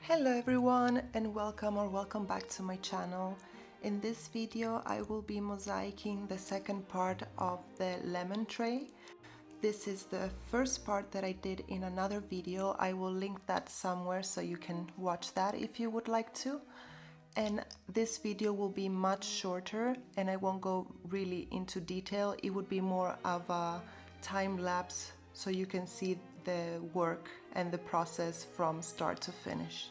Hello everyone and welcome back to my channel. In this video I will be mosaicing the second part of the lemon tray. This is the first part that I did in another video. I will link that somewhere so you can watch that if you would like to. And this video will be much shorter and I won't go really into detail. It would be more of a time lapse so you can see the work and the process from start to finish.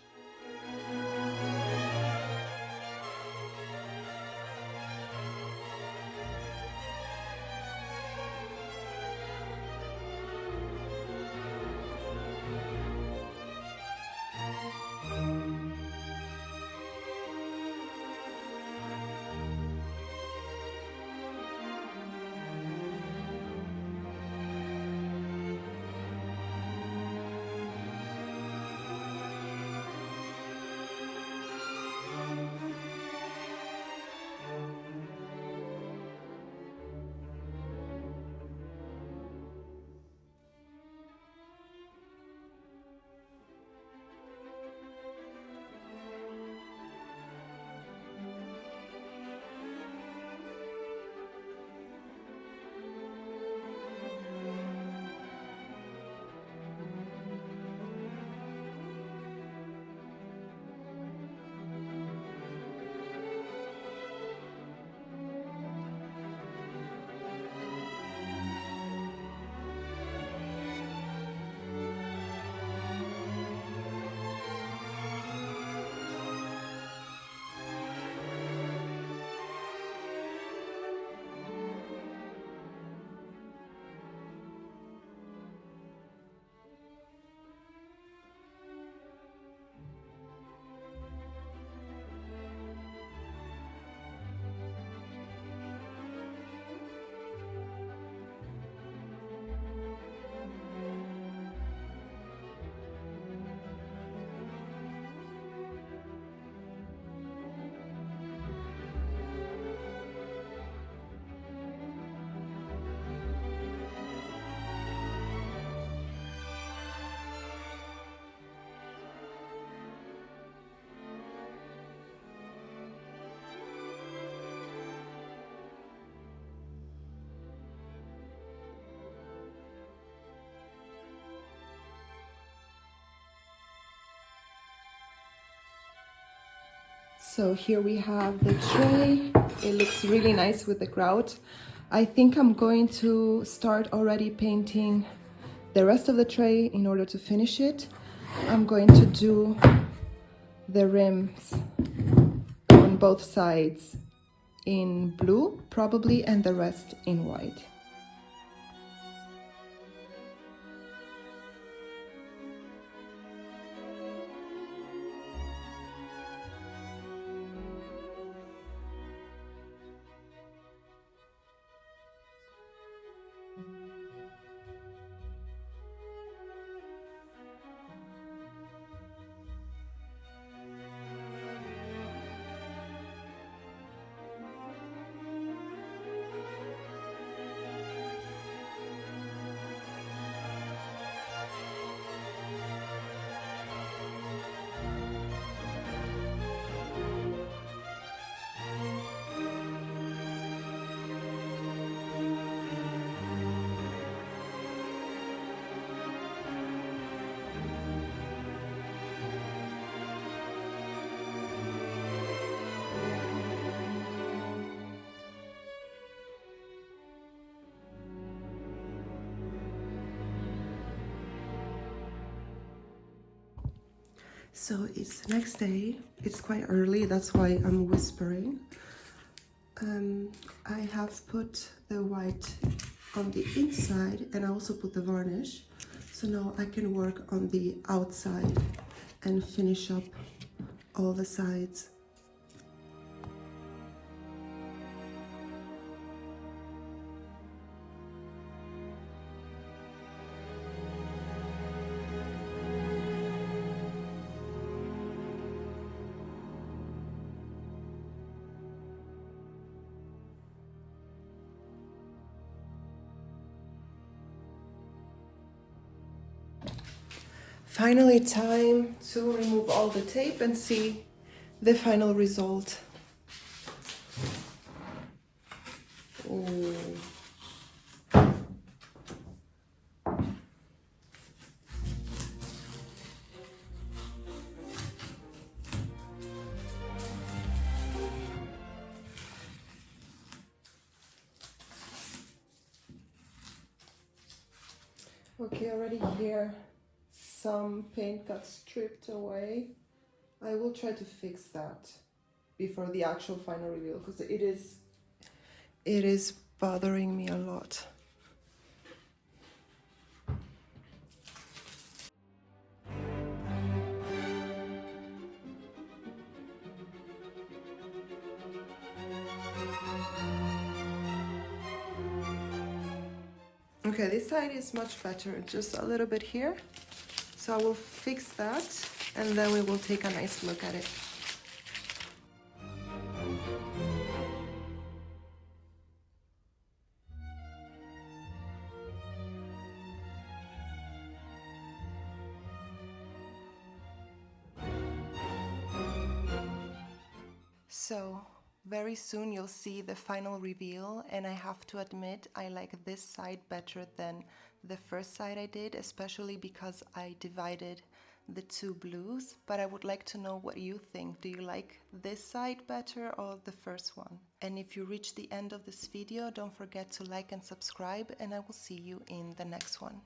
So here we have the tray. It looks really nice with the grout. I think I'm going to start already painting the rest of the tray in order to finish it. I'm going to do the rims on both sides in blue probably and the rest in white. So it's the next day, it's quite early, that's why I'm whispering. I have put the white on the inside and I also put the varnish. So now I can work on the outside and finish up all the sides. Finally, time to remove all the tape and see the final result. Ooh. Okay, already here some paint got stripped away. I will try to fix that before the actual final reveal because it is bothering me a lot. Okay, this side is much better, just a little bit here. So I will fix that and then we will take a nice look at it. So very soon you'll see the final reveal, and I have to admit I like this side better than the first side I did, especially because I divided the two blues, but I would like to know what you think. Do you like this side better or the first one? And if you reach the end of this video, don't forget to like and subscribe, and I will see you in the next one.